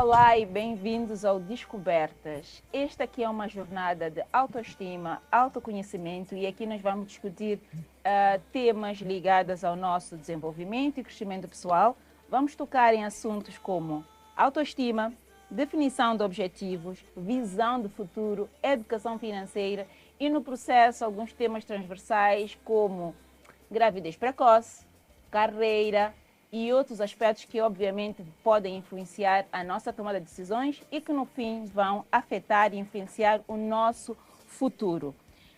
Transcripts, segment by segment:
Olá e bem-vindos ao Descobertas. Esta aqui é uma jornada de autoestima, autoconhecimento e aqui nós vamos discutir temas ligados ao nosso desenvolvimento e crescimento pessoal. Vamos tocar em assuntos como autoestima, definição de objetivos, visão de futuro, educação financeira e no processo alguns temas transversais como gravidez precoce, carreira, e outros aspectos que obviamente podem influenciar a nossa tomada de decisões e que no fim vão afetar e influenciar o nosso futuro.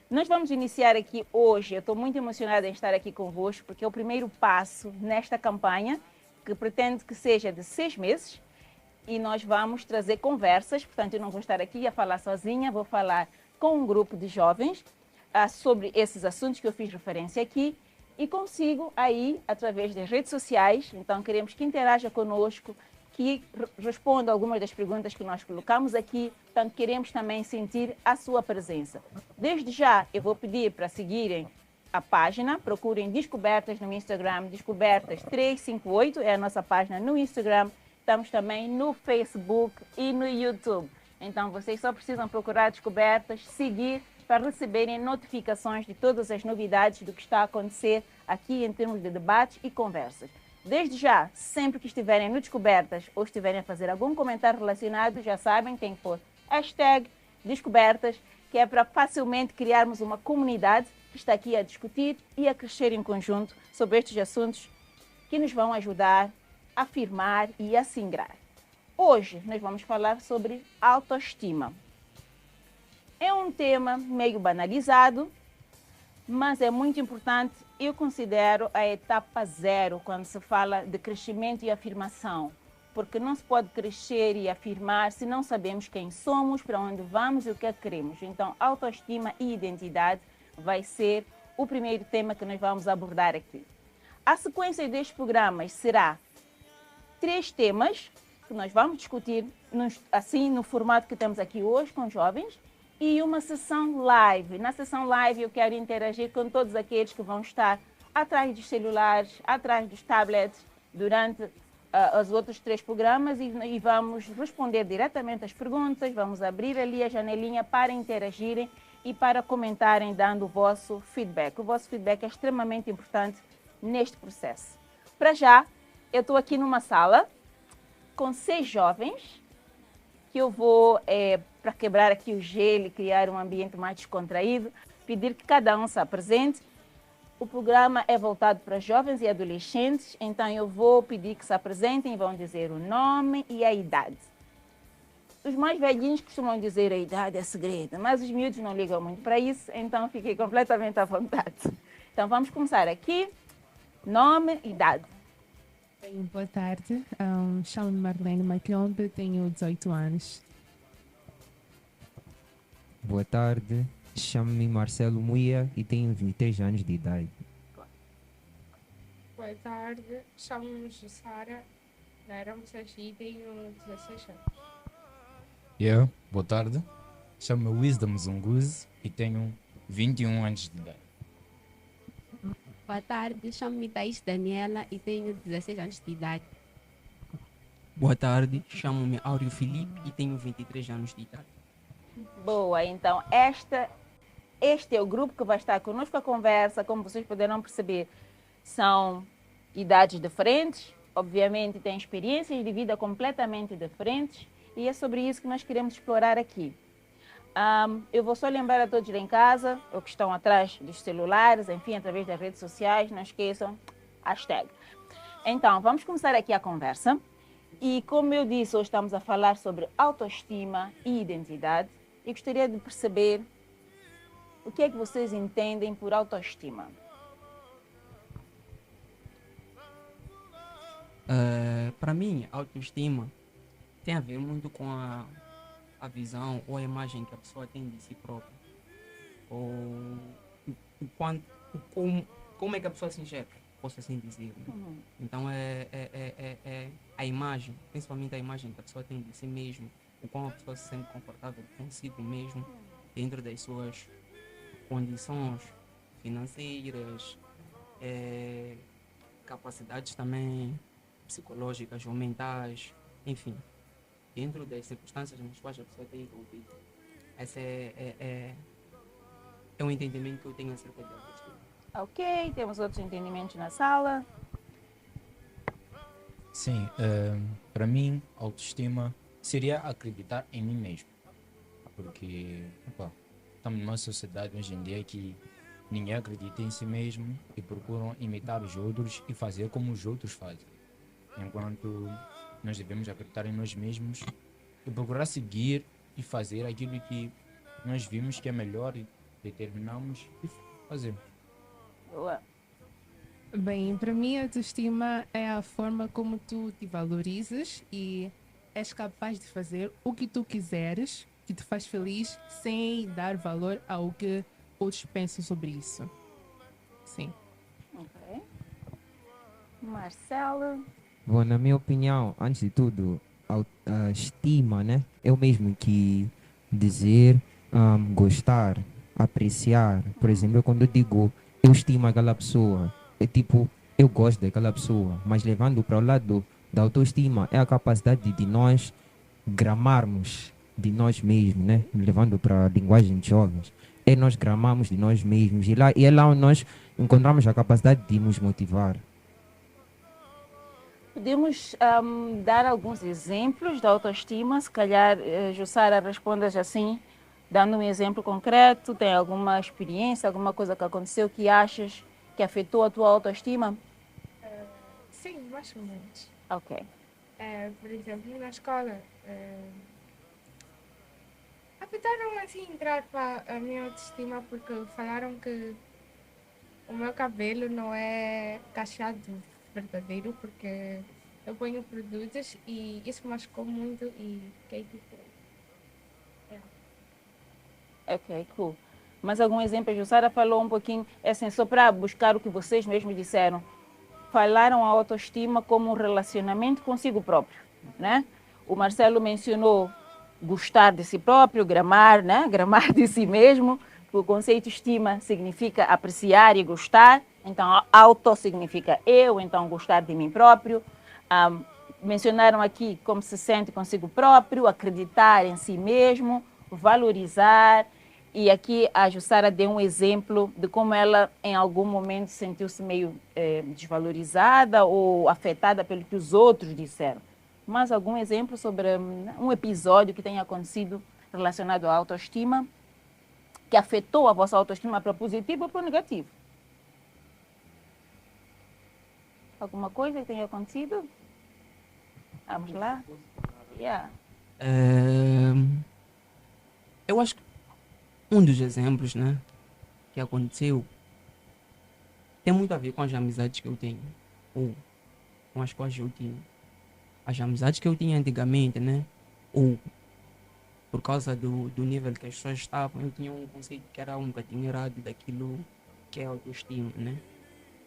Nós vamos iniciar aqui hoje, eu estou muito emocionada em estar aqui convosco, porque é o primeiro passo nesta campanha, que pretende que seja de 6 meses, e nós vamos trazer conversas, portanto eu não vou estar aqui a falar sozinha, vou falar com um grupo de jovens sobre esses assuntos que eu fiz referência aqui, e consigo aí, através das redes sociais, então queremos que interaja conosco, que responda algumas das perguntas que nós colocamos aqui, portanto queremos também sentir a sua presença. Desde já eu vou pedir para seguirem a página, procurem Descobertas no Instagram, Descobertas 358 é a nossa página no Instagram, estamos também no Facebook e no YouTube. Então vocês só precisam procurar Descobertas, seguir, para receberem notificações de todas as novidades do que está a acontecer aqui em termos de debates e conversas. Desde já, sempre que estiverem no Descobertas ou estiverem a fazer algum comentário relacionado, já sabem, tem que pôr hashtag Descobertas, que é para facilmente criarmos uma comunidade que está aqui a discutir e a crescer em conjunto sobre estes assuntos que nos vão ajudar a afirmar e a singrar. Hoje nós vamos falar sobre autoestima. É um tema meio banalizado, mas é muito importante. Eu considero a etapa zero quando se fala de crescimento e afirmação, porque não se pode crescer e afirmar se não sabemos quem somos, para onde vamos e o que é que queremos. Então, autoestima e identidade vai ser o primeiro tema que nós vamos abordar aqui. A sequência destes programas será 3 temas que nós vamos discutir assim no formato que temos aqui hoje com jovens, e uma sessão live. Na sessão live eu quero interagir com todos aqueles que vão estar atrás dos celulares, atrás dos tablets, durante os outros 3 programas e vamos responder diretamente às perguntas, vamos abrir ali a janelinha para interagirem e para comentarem, dando o vosso feedback. O vosso feedback é extremamente importante neste processo. Para já, eu estou aqui numa sala com 6 jovens, que eu vou, para quebrar aqui o gelo e criar um ambiente mais descontraído, pedir que cada um se apresente. O programa é voltado para jovens e adolescentes, então eu vou pedir que se apresentem e vão dizer o nome e a idade. Os mais velhinhos costumam dizer a idade é segredo, mas os miúdos não ligam muito para isso, então fiquei completamente à vontade. Então vamos começar aqui. Nome, idade. Bem, boa tarde, chamo-me Marlene Maclombe, tenho 18 anos. Boa tarde, chamo-me Marcelo Muia e tenho 23 anos de idade. Boa tarde, chamo-me Jussara Naramsachi e tenho 16 anos. Boa tarde, chamo-me Wisdom Zunguzi e tenho 21 anos de idade. Boa tarde, chamo-me Thaís Daniela e tenho 16 anos de idade. Boa tarde, chamo-me Áureo Filipe e tenho 23 anos de idade. Boa, então este é o grupo que vai estar conosco a conversa. Como vocês poderão perceber, são idades diferentes, obviamente têm experiências de vida completamente diferentes e é sobre isso que nós queremos explorar aqui. Eu vou só lembrar a todos lá em casa, ou que estão atrás dos celulares, enfim, através das redes sociais, não esqueçam, hashtag. Então, vamos começar aqui a conversa. E como eu disse, hoje estamos a falar sobre autoestima e identidade. E gostaria de perceber o que é que vocês entendem por autoestima. Para mim, autoestima tem a ver muito com a visão ou a imagem que a pessoa tem de si própria. Ou como é que a pessoa se enxerga, posso assim dizer. Então é a imagem, principalmente a imagem que a pessoa tem de si mesmo, o como a pessoa se sente confortável consigo mesmo, dentro das suas condições financeiras, capacidades também psicológicas ou mentais, enfim. dentro das circunstâncias nas quais a pessoa tem envolvido. Esse é um entendimento que eu tenho acerca da autoestima. Ok, temos outros entendimentos na sala. Sim, para mim, autoestima seria acreditar em mim mesmo. Porque estamos numa sociedade hoje em dia que ninguém acredita em si mesmo e procuram imitar os outros e fazer como os outros fazem. Enquanto nós devemos acreditar em nós mesmos e procurar seguir e fazer aquilo que nós vimos que é melhor e determinamos e fazemos. Boa. Bem, para mim, a autoestima é a forma como tu te valorizas e és capaz de fazer o que tu quiseres, que te faz feliz, sem dar valor ao que outros pensam sobre isso. Sim. Ok. Marcelo. Bom, na minha opinião, antes de tudo, a estima, né? Eu mesmo que dizer, gostar, apreciar. Por exemplo, quando eu digo eu estimo aquela pessoa, é tipo, eu gosto daquela pessoa, mas levando para o lado da autoestima, é a capacidade de nós gramarmos de nós mesmos, né? Levando para a linguagem de jovens. É nós gramarmos de nós mesmos e é lá onde nós encontramos a capacidade de nos motivar. Podemos dar alguns exemplos da autoestima? Se calhar, Jussara, respondas assim, dando um exemplo concreto. Tem alguma experiência, alguma coisa que aconteceu que achas que afetou a tua autoestima? Sim, mais ou menos. Ok. Por exemplo, na escola, afetaram assim entrar para a minha autoestima porque falaram que o meu cabelo não é cacheado verdadeiro porque eu ponho produtos e isso machucou muito e fiquei tipo. Ok, cool. Mas algum exemplo? A Jussara falou um pouquinho, é assim, só para buscar o que vocês mesmos disseram. Falaram a autoestima como um relacionamento consigo próprio, né? O Marcelo mencionou gostar de si próprio, gramar, né? Gramar de si mesmo. O conceito estima significa apreciar e gostar. Então, auto significa eu, então gostar de mim próprio. Mencionaram aqui como se sente consigo próprio, acreditar em si mesmo, valorizar. E aqui a Jussara deu um exemplo de como ela, em algum momento, sentiu-se meio desvalorizada ou afetada pelo que os outros disseram. Mas algum exemplo sobre um episódio que tenha acontecido relacionado à autoestima, que afetou a vossa autoestima para positivo ou para negativo? Alguma coisa que tenha acontecido? Vamos lá? Yeah. Eu acho que um dos exemplos, né, que aconteceu tem muito a ver com as amizades que eu tenho, ou com as quais eu tinha. As amizades que eu tinha antigamente, né, ou por causa do nível que as pessoas estavam, eu tinha um conceito que era um bocadinho errado daquilo que é autoestima, né.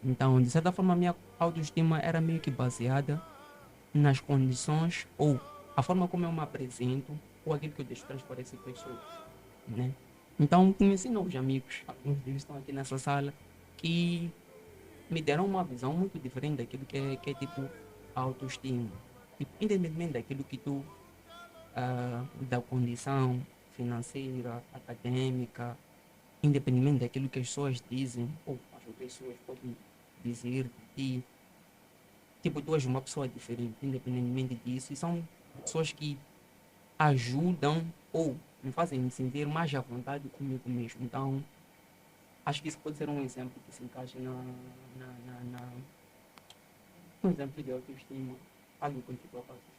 Então, de certa forma, a minha autoestima era meio que baseada nas condições ou a forma como eu me apresento ou aquilo que eu deixo transparecer para as pessoas, né. Então, conheci novos amigos, alguns deles estão aqui nessa sala, que me deram uma visão muito diferente daquilo que é tipo a autoestima. Tipo, independentemente daquilo que tu, da condição financeira, acadêmica, independentemente daquilo que as pessoas dizem, ou as outras pessoas podem dizer de ti, tipo, tu és uma pessoa diferente, independentemente disso, e são pessoas que ajudam ou me fazem me sentir mais à vontade comigo mesmo. Então, acho que isso pode ser um exemplo que se encaixa um exemplo de autoestima, algo que contribui para a autoestima.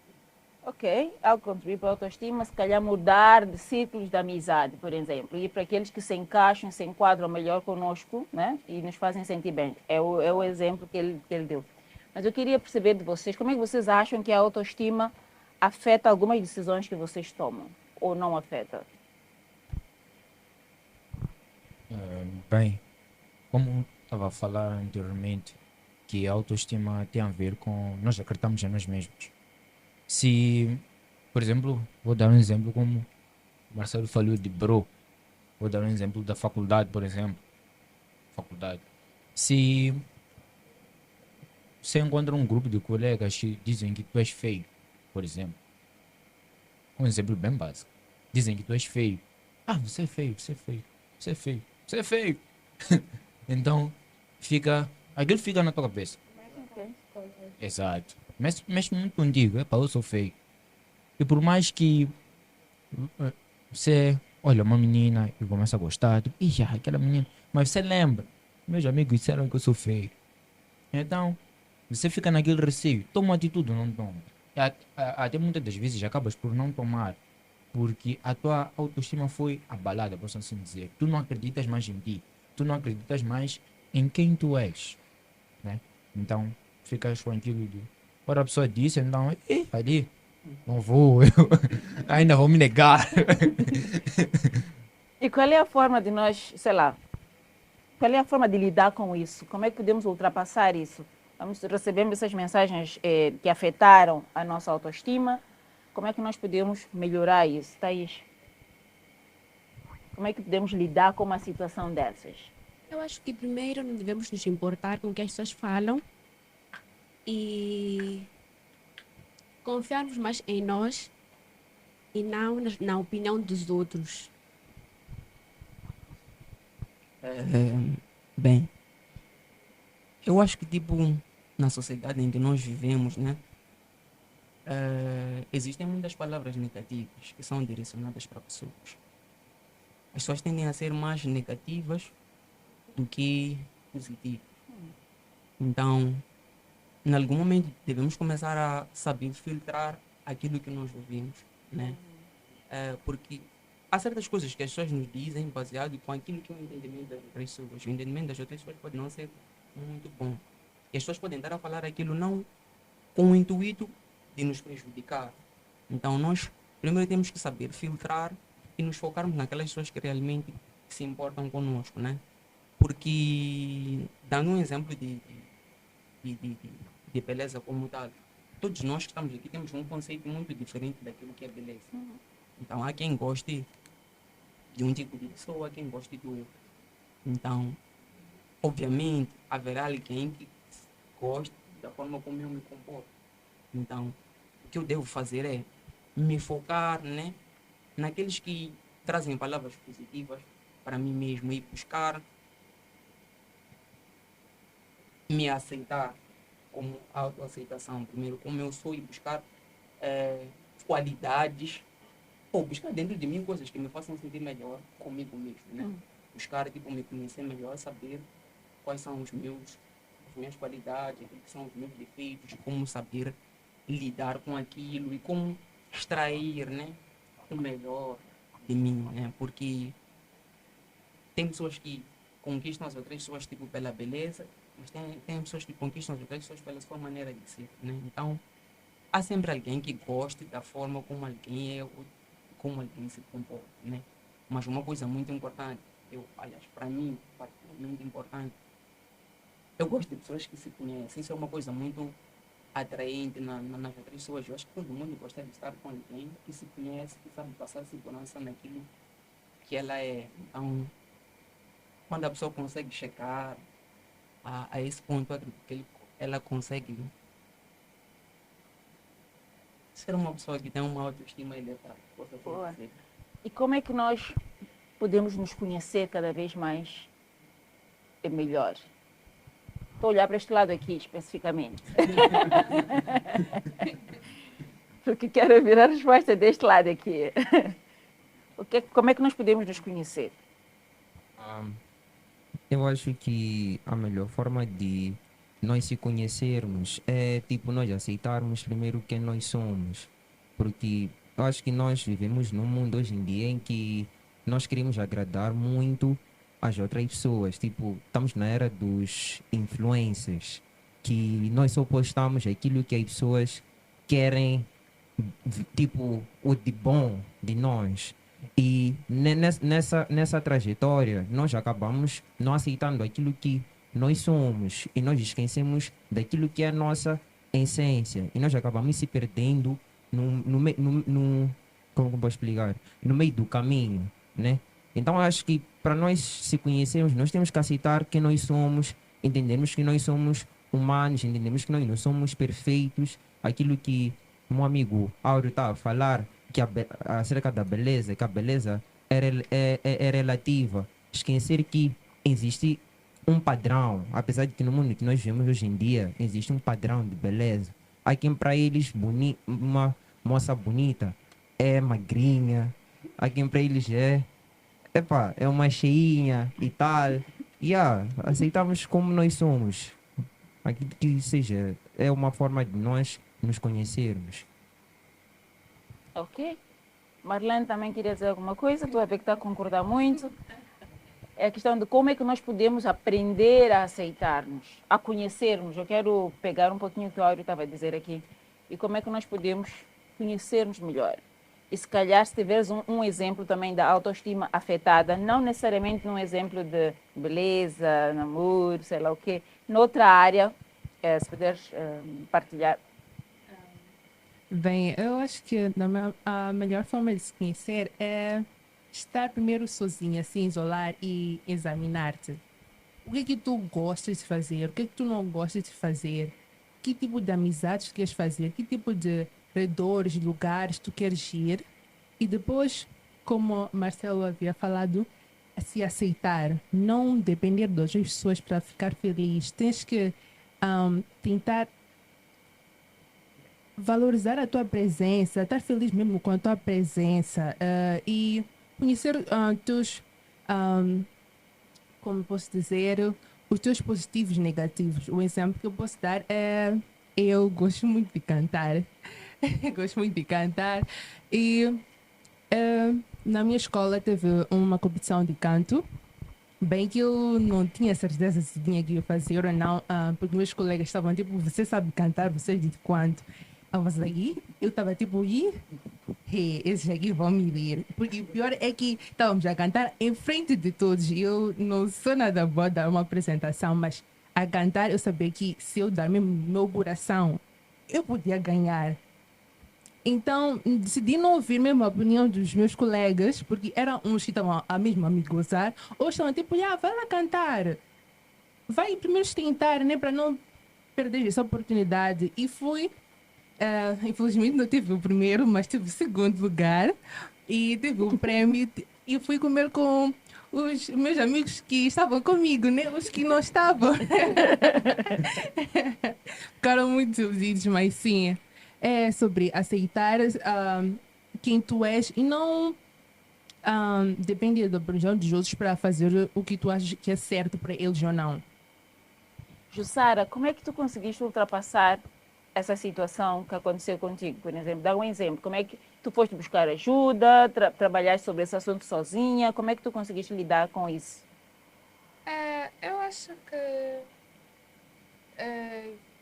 Ok, algo contribui para a autoestima, se calhar mudar de círculos de amizade, por exemplo, e para aqueles que se encaixam, se enquadram melhor conosco, né? E nos fazem sentir bem. É o exemplo que ele deu. Mas eu queria perceber de vocês, como é que vocês acham que a autoestima afeta algumas decisões que vocês tomam, ou não afeta? Bem, como estava a falar anteriormente, que a autoestima tem a ver com nós acreditamos em nós mesmos. Se, por exemplo, vou dar um exemplo como o Marcelo falou de bro, vou dar um exemplo da faculdade, por exemplo. Faculdade. Se você encontra um grupo de colegas que dizem que tu és feio, por exemplo, Um exemplo bem básico. Dizem que tu és feio. Ah, você é feio, você é feio, você é feio, você é feio. Então, aquilo fica na tua cabeça. Exato. Mexe muito contigo. Epa, eu sou feio. E por mais que você olha uma menina e começa a gostar, tu, ih, aquela menina. Mas você lembra, meus amigos disseram que eu sou feio. Então, você fica naquele receio. Toma uma atitude ou não toma. Até muitas das vezes acabas por não tomar. Porque a tua autoestima foi abalada, posso assim dizer. Tu não acreditas mais em ti. Tu não acreditas mais em quem tu és. Né? Então, ficas com aquilo de. Ora, a pessoa disse, então, ali, não vou, eu ainda vou me negar. E qual é a forma de nós, sei lá, qual é a forma de lidar com isso? Como é que podemos ultrapassar isso? Recebemos essas mensagens que afetaram a nossa autoestima. Como é que nós podemos melhorar isso, Thaís? Como é que podemos lidar com uma situação dessas? Eu acho que primeiro não devemos nos importar com o que as pessoas falam e confiarmos mais em nós e não na opinião dos outros. Bem, eu acho que tipo na sociedade em que nós vivemos, né, existem muitas palavras negativas que são direcionadas para pessoas. As pessoas tendem a ser mais negativas do que positivas. Então, em algum momento devemos começar a saber filtrar aquilo que nós ouvimos, né? Porque há certas coisas que as pessoas nos dizem baseado com aquilo que é o entendimento das outras pessoas. O entendimento das outras pessoas pode não ser muito bom. E as pessoas podem estar a falar aquilo não com o intuito de nos prejudicar. Então nós primeiro temos que saber filtrar e nos focarmos naquelas pessoas que realmente se importam conosco, né? Porque, dando um exemplo de beleza como tal, todos nós que estamos aqui temos um conceito muito diferente daquilo que é beleza. Então há quem goste de um tipo de pessoa, há quem goste do outro. Então, obviamente, haverá alguém que goste da forma como eu me comporto. Então, o que eu devo fazer é me focar, né, naqueles que trazem palavras positivas para mim mesmo e buscar me aceitar como autoaceitação, primeiro como eu sou, e buscar qualidades ou buscar dentro de mim coisas que me façam sentir melhor comigo mesmo, né? Buscar tipo me conhecer melhor, saber quais são as minhas qualidades, quais são os meus defeitos, como saber lidar com aquilo e como extrair, né, o melhor de mim, né? Porque tem pessoas que conquistam as outras pessoas tipo pela beleza, mas tem pessoas que conquistam as outras pessoas pela sua maneira de ser, né? Então há sempre alguém que goste da forma como alguém é ou como alguém se comporta, né? Mas uma coisa muito importante, aliás, para mim, particularmente importante, eu gosto de pessoas que se conhecem. Isso é uma coisa muito atraente nas outras pessoas. Eu acho que todo mundo gosta de estar com alguém que se conhece, que sabe passar segurança naquilo que ela é. Então, quando a pessoa consegue chegar a esse ponto que ela consegue ser uma pessoa que tem uma autoestima elevada. E como é que nós podemos nos conhecer cada vez mais melhor? Estou a olhar para este lado aqui, especificamente. Porque quero ouvir a resposta deste lado aqui. Como é que nós podemos nos conhecer? Eu acho que a melhor forma de nós se conhecermos é tipo nós aceitarmos primeiro quem nós somos. Porque eu acho que nós vivemos num mundo hoje em dia em que nós queremos agradar muito as outras pessoas. Tipo, estamos na era dos influencers, que nós só postamos aquilo que as pessoas querem, tipo, o de bom de nós. E nessa trajetória, nós acabamos não aceitando aquilo que nós somos e nós esquecemos daquilo que é a nossa essência. E nós acabamos se perdendo como posso explicar? No meio do caminho, né? Então, eu acho que para nós se conhecermos, nós temos que aceitar quem nós somos, entendermos que nós somos humanos, entendemos que nós não somos perfeitos. Aquilo que meu amigo Áureo está a falar, acerca da beleza, que a beleza é relativa. Esquecer que existe um padrão, apesar de que no mundo que nós vivemos hoje em dia, existe um padrão de beleza. Há quem para eles uma moça bonita é magrinha, há quem para eles é uma cheinha e tal. E aceitamos como nós somos. Aquilo que seja, é uma forma de nós nos conhecermos. Ok. Marlene também queria dizer alguma coisa, tu a ver que está a concordar muito. É a questão de como é que nós podemos aprender a aceitar-nos, a conhecermos. Eu quero pegar um pouquinho o que o Áureo estava a dizer aqui. E como é que nós podemos conhecer-nos melhor. E se calhar, se tiveres um exemplo também da autoestima afetada, não necessariamente num exemplo de beleza, namoro, sei lá o quê, noutra área, se puderes partilhar. Bem, eu acho que a melhor forma de se conhecer é estar primeiro sozinha, se isolar e examinar-te. O que é que tu gostas de fazer? O que é que tu não gostas de fazer? Que tipo de amizades tu queres fazer? Que tipo de redores, lugares tu queres ir? E depois, como Marcelo havia falado, se aceitar. Não depender das outras pessoas para ficar feliz. Tens que tentar valorizar a tua presença, estar feliz mesmo com a tua presença e conhecer como posso dizer, os teus positivos e negativos. O exemplo que eu posso dar é eu gosto muito de cantar. Gosto muito de cantar e na minha escola teve uma competição de canto. Bem que eu não tinha certeza se tinha que fazer ou não, porque meus colegas estavam tipo, você sabe cantar, você diz quanto? Eu estava tipo, esses aqui vão me ler. Porque o pior é que estávamos a cantar em frente de todos. E eu não sou nada boa a dar uma apresentação, mas a cantar eu sabia que se eu dar mesmo meu coração, eu podia ganhar. Então, decidi não ouvir mesmo a opinião dos meus colegas, porque eram uns que estavam a mesmo a me gozar, ou estavam tipo, vai lá cantar. Vai primeiro tentar, né, para não perder essa oportunidade. E fui. Infelizmente não tive o primeiro, mas tive o segundo lugar. E tive o prêmio. E fui comer com os meus amigos que estavam comigo, né? Os que não estavam. Ficaram muito felizes, mas sim. É sobre aceitar quem tu és e não depender da opinião dos outros para fazer o que tu achas que é certo para eles ou não. Jussara, como é que tu conseguiste ultrapassar essa situação que aconteceu contigo, por exemplo? Dá um exemplo. Como é que tu foste buscar ajuda, trabalhar sobre esse assunto sozinha? Como é que tu conseguiste lidar com isso? Eu acho que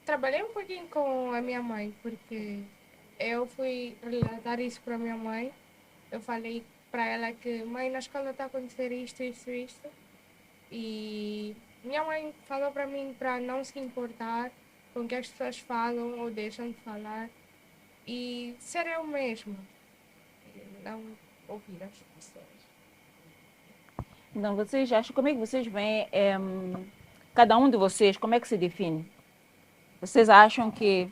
trabalhei um pouquinho com a minha mãe, porque eu fui relatar isso para a minha mãe. Eu falei para ela que, mãe, na escola está a acontecer isto, isto, isto. E minha mãe falou para mim para não se importar com o que as pessoas falam ou deixam de falar e ser eu mesma, não ouvir as pessoas. Então, vocês acham, como é que vocês veem, cada um de vocês, como é que se define? Vocês acham que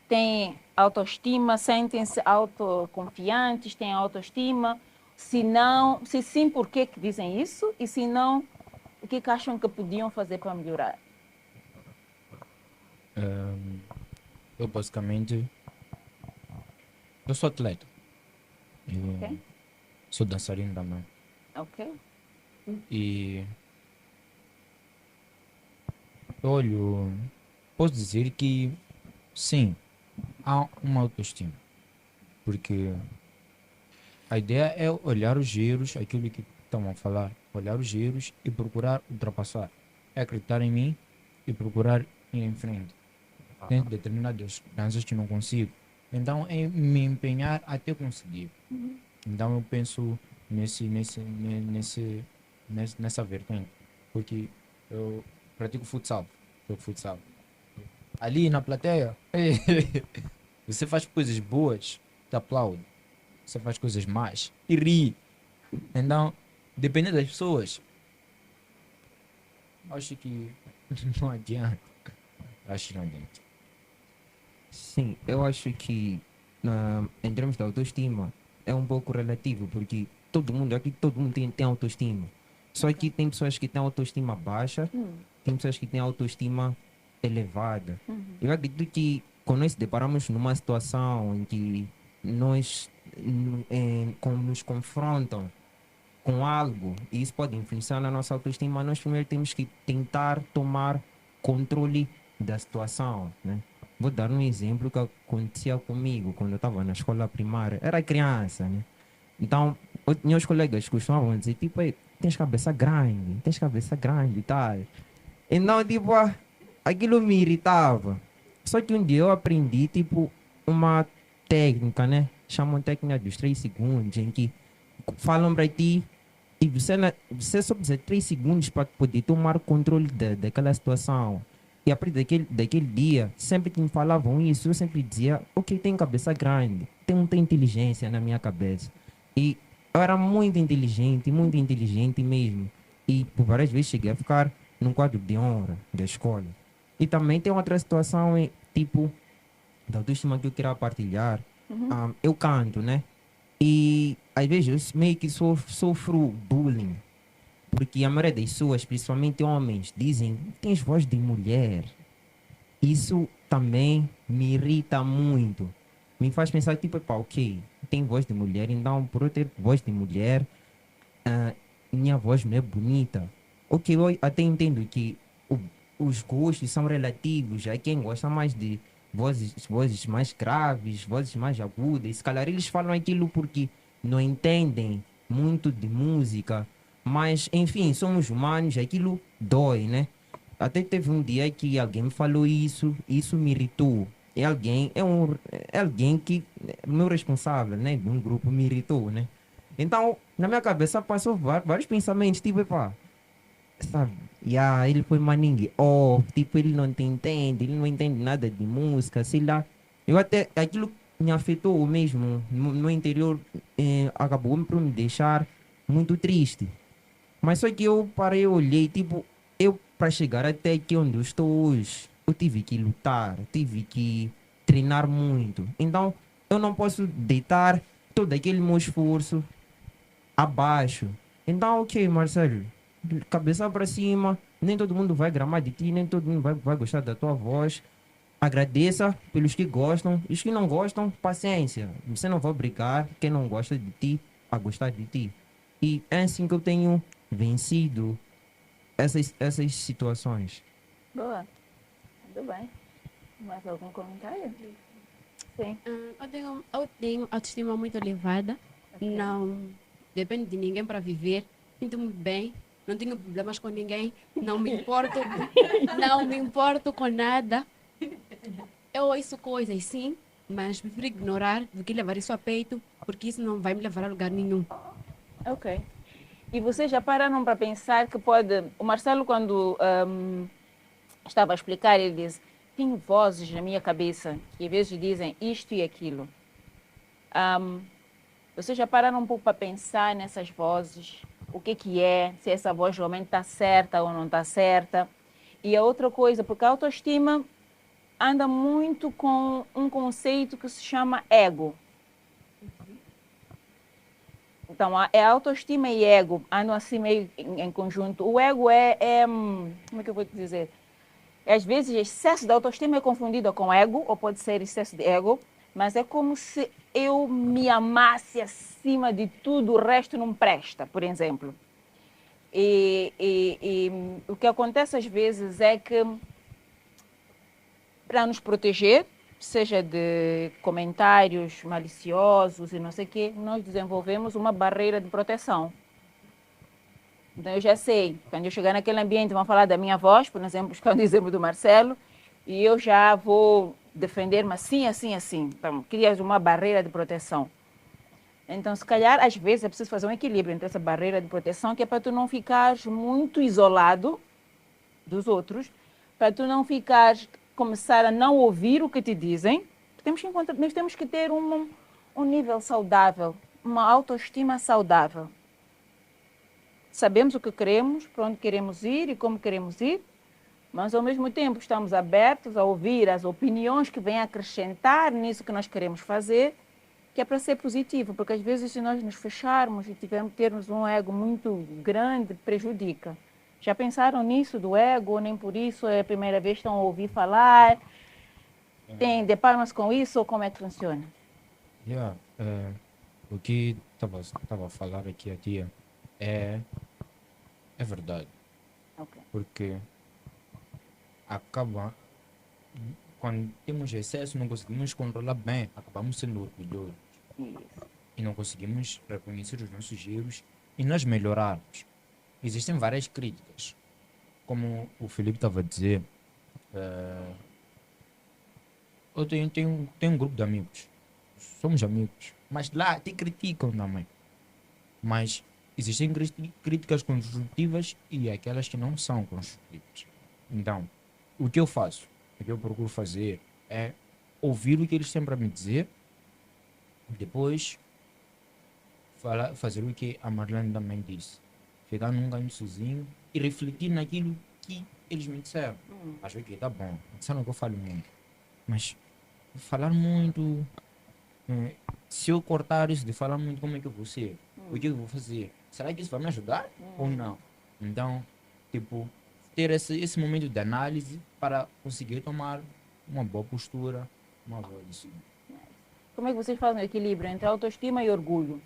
têm autoestima, sentem-se autoconfiantes, têm autoestima? Se não, se sim, por que dizem isso? E se não, o que acham que podiam fazer para melhorar? Eu basicamente eu sou atleta. Ok. Sou dançarino também. Ok. E olho, posso dizer que sim, há uma autoestima. Porque a ideia é olhar os erros, aquilo que estão a falar, olhar os erros e procurar ultrapassar. É acreditar em mim e procurar ir em frente. Tem determinadas danças que não consigo. Então é me empenhar até conseguir. Então eu penso nessa vertente. Porque eu pratico futsal. Jogo futsal. Ali na plateia, você faz coisas boas, te aplaude. Você faz coisas más e ri. Então, dependendo das pessoas, acho que não adianta. Acho que não adianta. Sim, eu acho que em termos de autoestima, é um pouco relativo, porque todo mundo tem autoestima. Só que tem pessoas que têm autoestima baixa, tem pessoas que têm autoestima elevada. Eu acredito que quando nós nos deparamos numa situação em que nos confrontam com algo, e isso pode influenciar na nossa autoestima, nós primeiro temos que tentar tomar controle da situação, né? Vou dar um exemplo que acontecia comigo quando eu estava na escola primária. Era criança, né? Então, meus colegas costumavam dizer, tipo, "Ei, tens cabeça grande e tal." Então, tipo, aquilo me irritava. Só que um dia eu aprendi, tipo, uma técnica, né? Chamam técnica dos 3 segundos, em que falam para ti e você só precisa de 3 segundos para poder tomar controle daquela situação. E a partir daquele dia, sempre que me falavam isso, eu sempre dizia, ok, tenho cabeça grande, tenho muita inteligência na minha cabeça. E eu era muito inteligente mesmo. E por várias vezes cheguei a ficar num quadro de honra da escola. E também tem outra situação, tipo, da autoestima que eu queria partilhar. Eu canto, né? E às vezes eu meio que sofro bullying. Porque a maioria das pessoas, principalmente homens, dizem, tens voz de mulher. Isso também me irrita muito. Me faz pensar, tipo, pá, ok, tem voz de mulher, então por eu ter voz de mulher, minha voz não é bonita. Ok, eu até entendo que os gostos são relativos. Há quem gosta mais de vozes mais graves, vozes mais agudas. Se calhar eles falam aquilo porque não entendem muito de música. Mas, enfim, somos humanos, aquilo dói, né? Até teve um dia que alguém me falou isso me irritou. É alguém que, meu responsável, né, de um grupo me irritou, né? Então, na minha cabeça passou vários pensamentos, tipo, pá, sabe? Ele foi maningue, tipo, ele não te entende, ele não entende nada de música, sei lá. Aquilo me afetou mesmo, no interior, acabou por me deixar muito triste. Mas só que eu parei e olhei, tipo, para chegar até aqui onde eu estou hoje, eu tive que lutar, tive que treinar muito. Então, eu não posso deitar todo aquele meu esforço abaixo. Então, ok, Marcelo, cabeça para cima, nem todo mundo vai gramar de ti, nem todo mundo vai gostar da tua voz. Agradeça pelos que gostam, e os que não gostam, paciência. Você não vai obrigar quem não gosta de ti a gostar de ti. E é assim que eu tenho vencido essas situações. Boa. Tudo bem. Mais algum comentário? Sim. Eu tenho autoestima muito elevada. Ok. Não depende de ninguém para viver. Sinto-me bem. Não tenho problemas com ninguém. Não me importo. Não me importo com nada. Eu ouço coisas, sim, mas prefiro ignorar do que levar isso a peito, porque isso não vai me levar a lugar nenhum. Ok. E vocês já pararam para pensar que pode... O Marcelo, quando estava a explicar, ele disse, tem vozes na minha cabeça que às vezes dizem isto e aquilo. Vocês já pararam um pouco para pensar nessas vozes? O que é? Se essa voz realmente está certa ou não está certa? E a outra coisa, porque a autoestima anda muito com um conceito que se chama ego. Então, é autoestima e ego andam assim meio em conjunto. O ego como é que eu vou te dizer? Às vezes, excesso de autoestima é confundido com ego, ou pode ser excesso de ego, mas é como se eu me amasse acima de tudo, o resto não presta, por exemplo. E o que acontece às vezes é que, para nos proteger, seja de comentários maliciosos e não sei o quê, nós desenvolvemos uma barreira de proteção. Então eu já sei, quando eu chegar naquele ambiente vão falar da minha voz, por exemplo, buscando o exemplo do Marcelo, e eu já vou defender-me assim, assim, assim. Então, crias uma barreira de proteção. Então, se calhar, às vezes é preciso fazer um equilíbrio entre essa barreira de proteção, que é para tu não ficares muito isolado dos outros, para tu não ficares começar a não ouvir o que te dizem. Nós temos que ter um nível saudável, uma autoestima saudável. Sabemos o que queremos, para onde queremos ir e como queremos ir, mas ao mesmo tempo estamos abertos a ouvir as opiniões que vêm acrescentar nisso que nós queremos fazer que é para ser positivo, porque às vezes se nós nos fecharmos e termos um ego muito grande, prejudica. Já pensaram nisso do ego ou nem por isso é a primeira vez que estão a ouvir falar? Deparam-se com isso ou como é que funciona? Yeah, o que estava a falar aqui a tia é verdade, Ok. porque acaba, quando temos excesso, não conseguimos controlar bem, acabamos sendo orgulhosos Isso. e não conseguimos reconhecer os nossos erros e nós melhorarmos. Existem várias críticas, como o Felipe estava a dizer. Eu tenho um grupo de amigos, somos amigos, mas lá te criticam também. Mas existem críticas construtivas e aquelas que não são construtivas. Então, o que eu faço, o que eu procuro fazer é ouvir o que eles têm para me dizer, depois fazer o que a Marlene também disse, ficar num canto sozinho e refletir naquilo que eles me disseram. Acho que tá bom, disseram que eu falo muito, mas falar muito, se eu cortar isso de falar muito, como é que eu vou ser? O que eu vou fazer? Será que isso vai me ajudar ou não? Então, tipo, ter esse momento de análise para conseguir tomar uma boa postura, uma boa decisão. Como é que vocês fazem o equilíbrio entre autoestima e orgulho?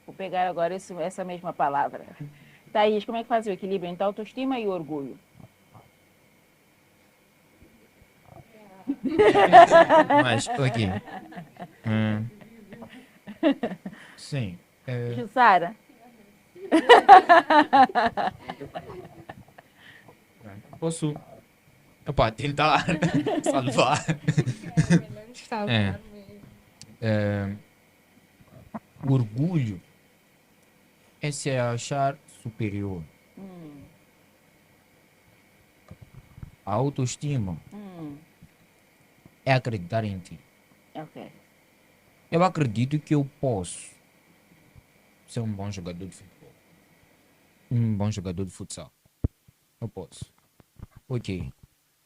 Vou pegar agora essa mesma palavra. Thaís, como é que faz o equilíbrio entre autoestima e orgulho? Mas, ok. Sim. Jussara? Posso tentar salvar. O orgulho é se achar superior. A autoestima é acreditar em ti. Ok. Eu acredito que eu posso ser um bom jogador de futebol. Um bom jogador de futsal. Eu posso. Ok,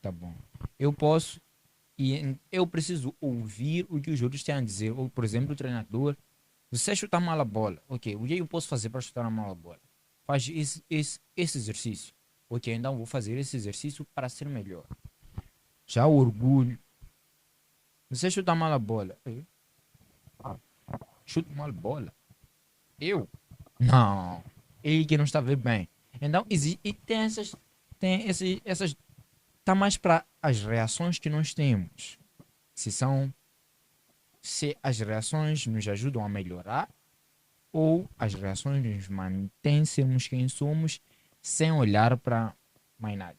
tá bom. Eu posso e eu preciso ouvir o que os outros têm a dizer. Ou, por exemplo, o treinador, você chuta mal a bola. Ok, o que eu posso fazer para chutar mal a bola? Faz esse exercício. Ok, então vou fazer esse exercício para ser melhor. Já o orgulho. Você chuta mal a bola. Chuta mal a bola. Eu? Não. Ele que não está a ver bem. Então, e tem essas. Está mais para as reações que nós temos. Se as reações nos ajudam a melhorar ou as reações nos mantêm sermos quem somos sem olhar para mais nada.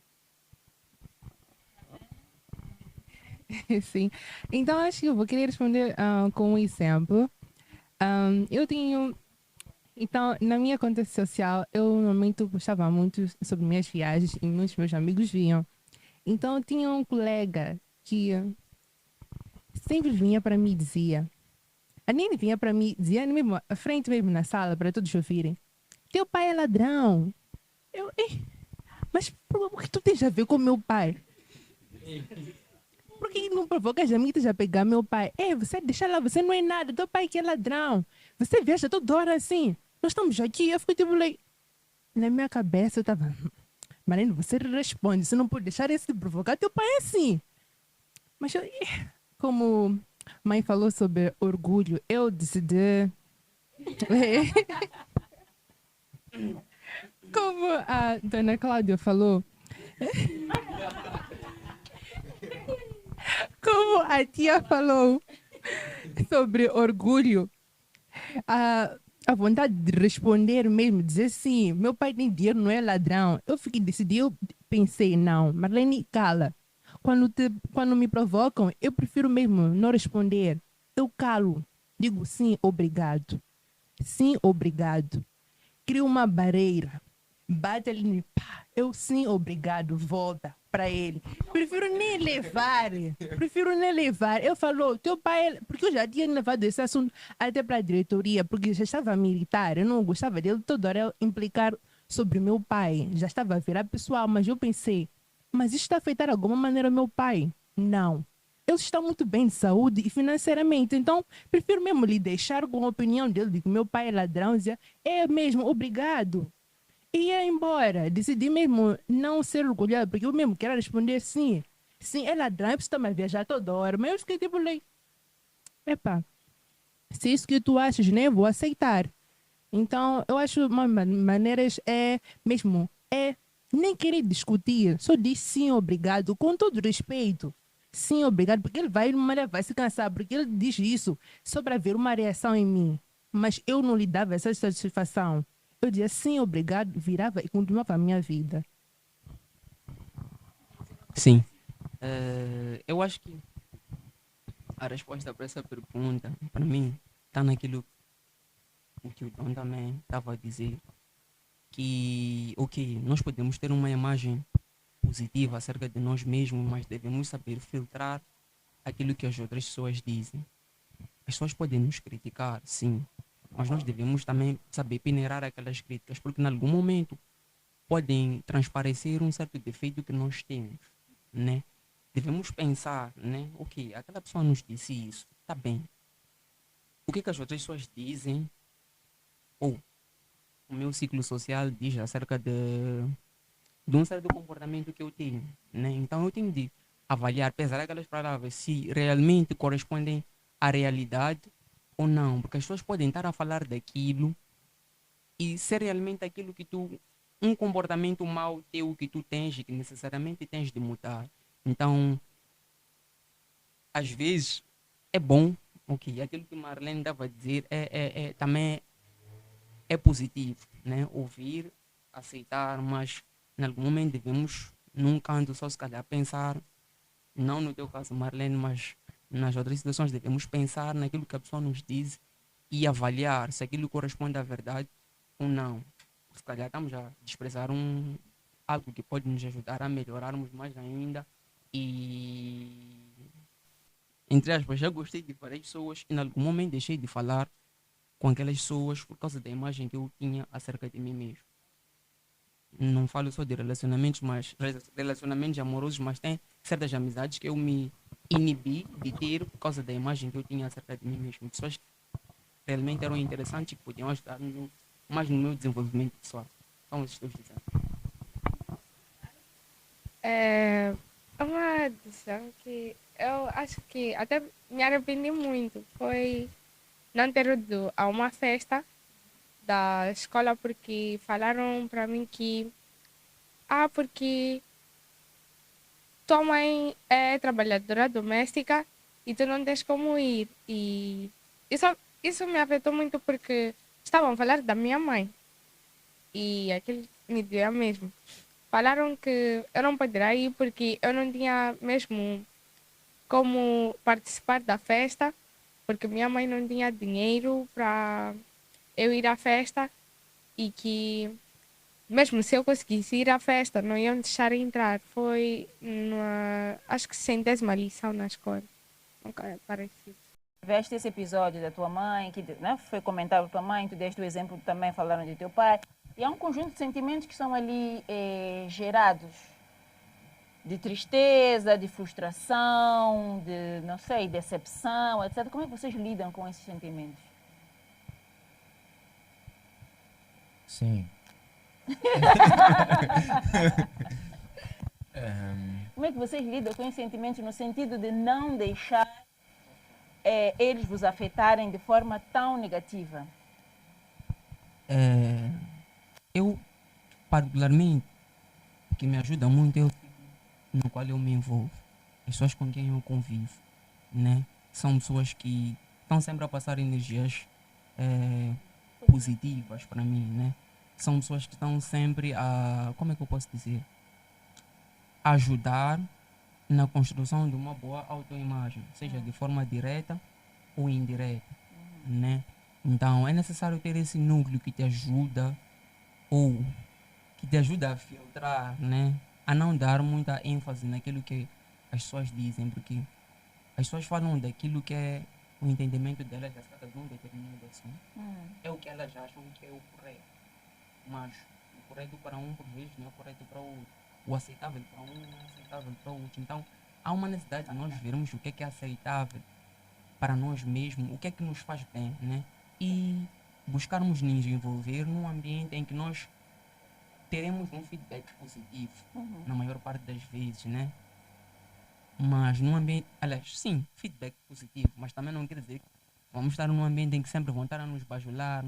Sim. Então, acho que eu vou querer responder com um exemplo. Eu tenho. Então, na minha conta social, eu normalmente postava muito sobre minhas viagens e muitos meus amigos viam. Então, eu tinha um colega que sempre vinha para mim e dizia. A Nini vinha para mim e dizia, mesmo, à frente mesmo na sala, para todos ouvirem: teu pai é ladrão. Mas o que tu tens a ver com meu pai? Por que não provoca as amigas a pegar meu pai? Você deixa lá, você não é nada, teu pai que é ladrão. Você viaja toda hora assim. Nós estamos aqui, eu fico tipo, na minha cabeça eu tava, Marino, você responde, você não pode deixar esse de provocar, teu pai é assim. Mas como mãe falou sobre orgulho, eu decidi. Como a dona Cláudia falou, como a tia falou sobre orgulho, a vontade de responder mesmo, dizer sim, meu pai tem dinheiro, não é ladrão. Eu pensei, não, Marlene, cala. Quando me provocam, eu prefiro mesmo não responder. Eu calo, digo sim, obrigado. Sim, obrigado. Crio uma barreira, bate ali, pá, eu sim, obrigado, volta para ele. Prefiro nem levar. Eu falo, teu pai, porque eu já tinha levado esse assunto até para a diretoria, porque já estava militar, eu não gostava dele toda hora implicar sobre meu pai. Já estava a virar pessoal, mas eu pensei, mas isso está a afetar de alguma maneira meu pai? Não. eles estão muito bem de saúde e financeiramente. Então, prefiro mesmo lhe deixar com a opinião dele de que meu pai é ladrão, dizer, é mesmo, obrigado. E ia embora. Decidi mesmo não ser orgulhado, porque eu mesmo quero responder sim. Sim, é ladrão, você também viajar toda hora. Mas eu fiquei tipo, epá, se é isso que tu achas, né, vou aceitar. Então, eu acho uma maneiras é mesmo, é nem querer discutir, só diz sim, obrigado, com todo respeito. Sim, obrigado, porque ele vai se cansar, porque ele diz isso só para ver uma reação em mim. Mas eu não lhe dava essa satisfação. Eu dizia sim, obrigado, virava e continuava a minha vida. Sim. Eu acho que a resposta para essa pergunta, para mim, está naquilo o que o Dom também estava a dizer, que, ok, nós podemos ter uma imagem positiva acerca de nós mesmos, mas devemos saber filtrar aquilo que as outras pessoas dizem. As pessoas podem nos criticar, sim, mas nós devemos também saber peneirar aquelas críticas, porque em algum momento podem transparecer um certo defeito que nós temos, né? Devemos pensar, né? Ok, aquela pessoa nos disse isso, tá bem. O que as outras pessoas dizem, ou o meu ciclo social diz acerca de um certo comportamento que eu tenho, né? Então eu tenho de avaliar, pesar aquelas palavras, se realmente correspondem à realidade ou não, porque as pessoas podem estar a falar daquilo e ser realmente aquilo que tu, um comportamento mau teu que tu tens e que necessariamente tens de mudar. Então, às vezes, é bom, ok, aquilo que Marlene estava a dizer também é positivo, né? Ouvir, aceitar, mas em algum momento devemos, num canto só se calhar, pensar, não no teu caso, Marlene, mas nas outras situações, devemos pensar naquilo que a pessoa nos diz e avaliar se aquilo corresponde à verdade ou não. Se calhar estamos a desprezar algo que pode nos ajudar a melhorarmos mais ainda e, entre aspas, já gostei de várias pessoas e em algum momento deixei de falar com aquelas pessoas por causa da imagem que eu tinha acerca de mim mesmo. Não falo só de relacionamentos, mas relacionamentos amorosos, mas tem certas amizades que eu me inibi de ter por causa da imagem que eu tinha acerca de mim mesmo. Pessoas que realmente eram interessantes e que podiam ajudar mais no meu desenvolvimento pessoal. Então, estou dizendo. É uma decisão que eu acho que até me arrependi muito. Foi não ter ido a uma festa da escola porque falaram para mim que porque tua mãe é trabalhadora doméstica e tu não tens como ir. E isso, isso me afetou muito porque estavam a falar da minha mãe e aquilo me doía mesmo. Falaram que eu não poderia ir porque eu não tinha mesmo como participar da festa, porque minha mãe não tinha dinheiro para eu ir à festa e que mesmo se eu conseguisse ir à festa, não iam deixar entrar. Foi acho que centésima lição na escola. Nunca é parecido. Veste esse episódio da tua mãe, que né, foi comentado por tua mãe, tu deste o exemplo, também falaram de teu pai. E há um conjunto de sentimentos que são ali gerados. De tristeza, de frustração, de, não sei, decepção, etc. Como é que vocês lidam com esses sentimentos? Sim. Como é que vocês lidam com esses sentimentos no sentido de não deixar eles vos afetarem de forma tão negativa? Eu, particularmente, o que me ajuda muito é o no qual eu me envolvo, as pessoas com quem eu convivo, né? São pessoas que estão sempre a passar energias positivas para mim, né? São pessoas que estão sempre a, como é que eu posso dizer, a ajudar na construção de uma boa autoimagem, seja de forma direta ou indireta, né? Então é necessário ter esse núcleo que te ajuda ou que te ajuda a filtrar, né? A não dar muita ênfase naquilo que as pessoas dizem, porque as pessoas falam daquilo que é o entendimento delas acerca de um determinado assunto. É o que elas acham que é o correto. Mas o correto para um, por vezes, não é correto para o outro. O aceitável para um não é aceitável para o outro. Então, há uma necessidade de nós vermos o que é aceitável para nós mesmos, o que é que nos faz bem, né? E buscarmos nos envolver num ambiente em que nós teremos um feedback positivo, na maior parte das vezes, né? Mas num ambiente, aliás, sim, feedback positivo, mas também não quer dizer que vamos estar num ambiente em que sempre vão estar a nos bajular,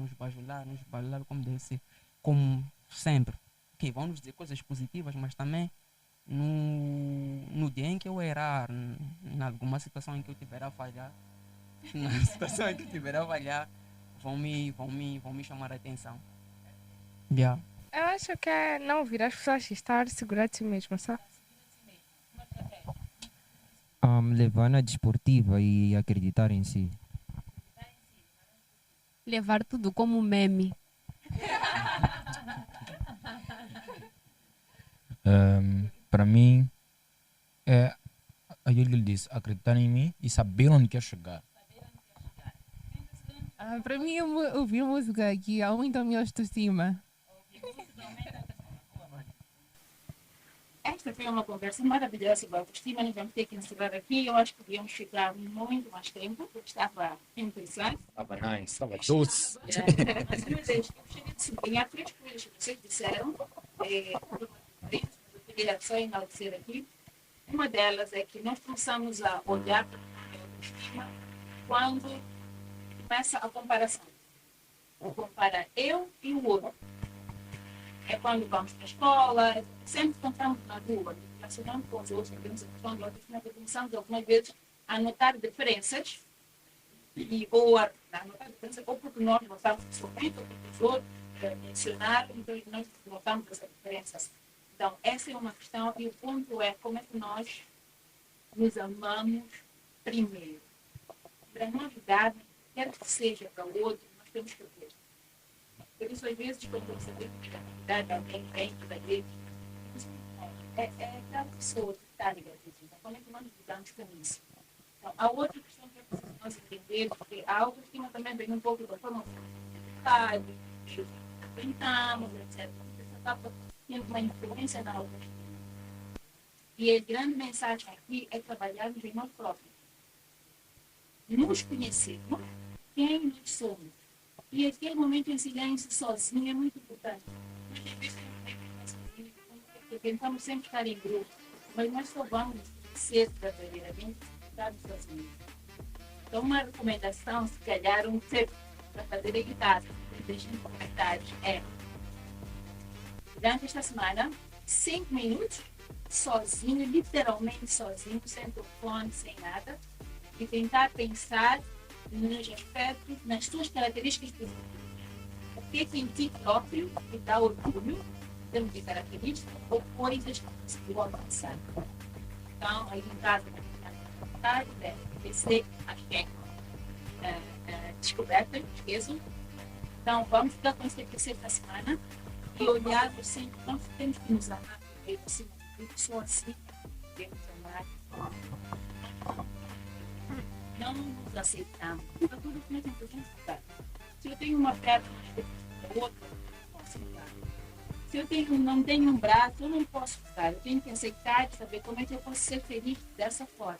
como deve ser, como sempre. Ok, vão nos dizer coisas positivas, mas também no dia em que eu errar, em alguma situação em que eu tiver a falhar, vão me chamar a atenção. Yeah. Eu acho que é não ouvir as pessoas e estar segura de si mesmo, sabe? Levar na desportiva e acreditar em si. Levar tudo como meme. Para mim, é aquilo que ele disse, acreditar em mim e saber onde quer chegar. Para mim, ouvir música aqui aumenta a minha autoestima. Esta foi uma conversa maravilhosa sobre a autoestima. Nós vamos ter que encerrar aqui. Eu acho que podíamos ficar muito mais tempo, porque estava interessante. Estava nice, estava doce. Mas, eu gostaria de sublinhar 3 coisas que vocês disseram. Eu queria só enaltecer aqui. Uma delas é que nós começamos a olhar para a autoestima quando começa a comparação. Compara eu e o outro. É quando vamos para a escola, sempre quando estamos na rua, relacionando com os outros, temos a questão da autoestima, começamos algumas vezes a notar diferenças, ou porque nós notamos pessoalmente, ou porque os outros mencionaram, então nós notamos essa diferença. Então, essa é uma questão, e o ponto é como é que nós nos amamos primeiro. Para nós dar, quer que seja para o outro, nós temos que ver. Por isso, às vezes, quando você vê que a atividade alguém vem para ele, é aquela pessoa que está negativa. Então, como é que nós lidamos com isso? Então, a outra questão que é preciso nós entender, porque a autoestima também vem um pouco da forma que tentamos, etc. Isso acaba tendo uma influência na autoestima. E a grande mensagem aqui é trabalharmos em nós próprios. Nos conhecermos quem nós somos. E aquele momento em silêncio, sozinho, é muito importante. Nós, às vezes, porque tentamos sempre estar em grupo, mas nós só vamos ser verdadeiramente estar sozinhos. Então, uma recomendação, se calhar, um tip para fazer em casa, deixem nos comentários, é: durante esta semana, 5 minutos, sozinho, literalmente sozinho, sem telefone, sem nada, e tentar pensar nos aspectos, nas suas características positivas. O que é que em ti próprio te dá orgulho, em termos de características, ou coisas que conseguiu alcançar. Então, aí em casa, PC, hashtag descoberta, esqueçam. Então, vamos ficar com esse PC da semana e olhar assim, nós temos que nos amar, assim, só assim, temos que amar. Não nos aceitamos. Então, tudo que nós não podemos mudar. Se eu tenho uma perna da outra, não posso mudar. Se eu não tenho um braço, eu não posso mudar. Eu tenho que aceitar e saber como é que eu posso ser feliz dessa forma.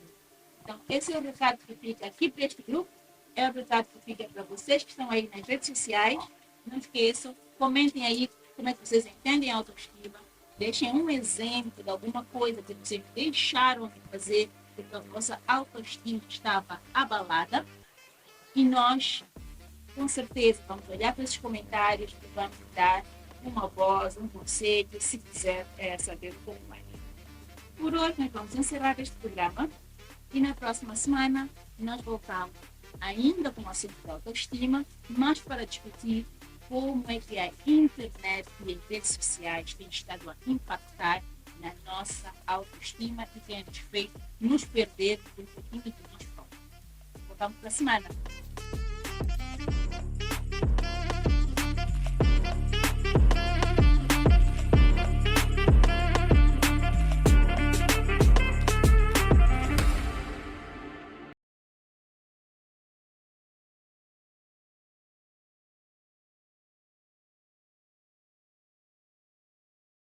Então, esse é o recado que fica aqui para este grupo. É o recado que fica para vocês que estão aí nas redes sociais. Não esqueçam, comentem aí como é que vocês entendem a autoestima. Deixem um exemplo de alguma coisa que vocês deixaram de fazer porque a nossa autoestima estava abalada, e nós, com certeza, vamos olhar para esses comentários e vamos dar uma voz, um conselho, se quiser saber um pouco mais. Por hoje, nós vamos encerrar este programa e na próxima semana nós voltamos ainda com o assunto da autoestima, mas para discutir como é que a internet e as redes sociais têm estado a impactar na nossa autoestima e tem nos feito nos perder um pouquinho de nós próprios. Voltamos para a semana.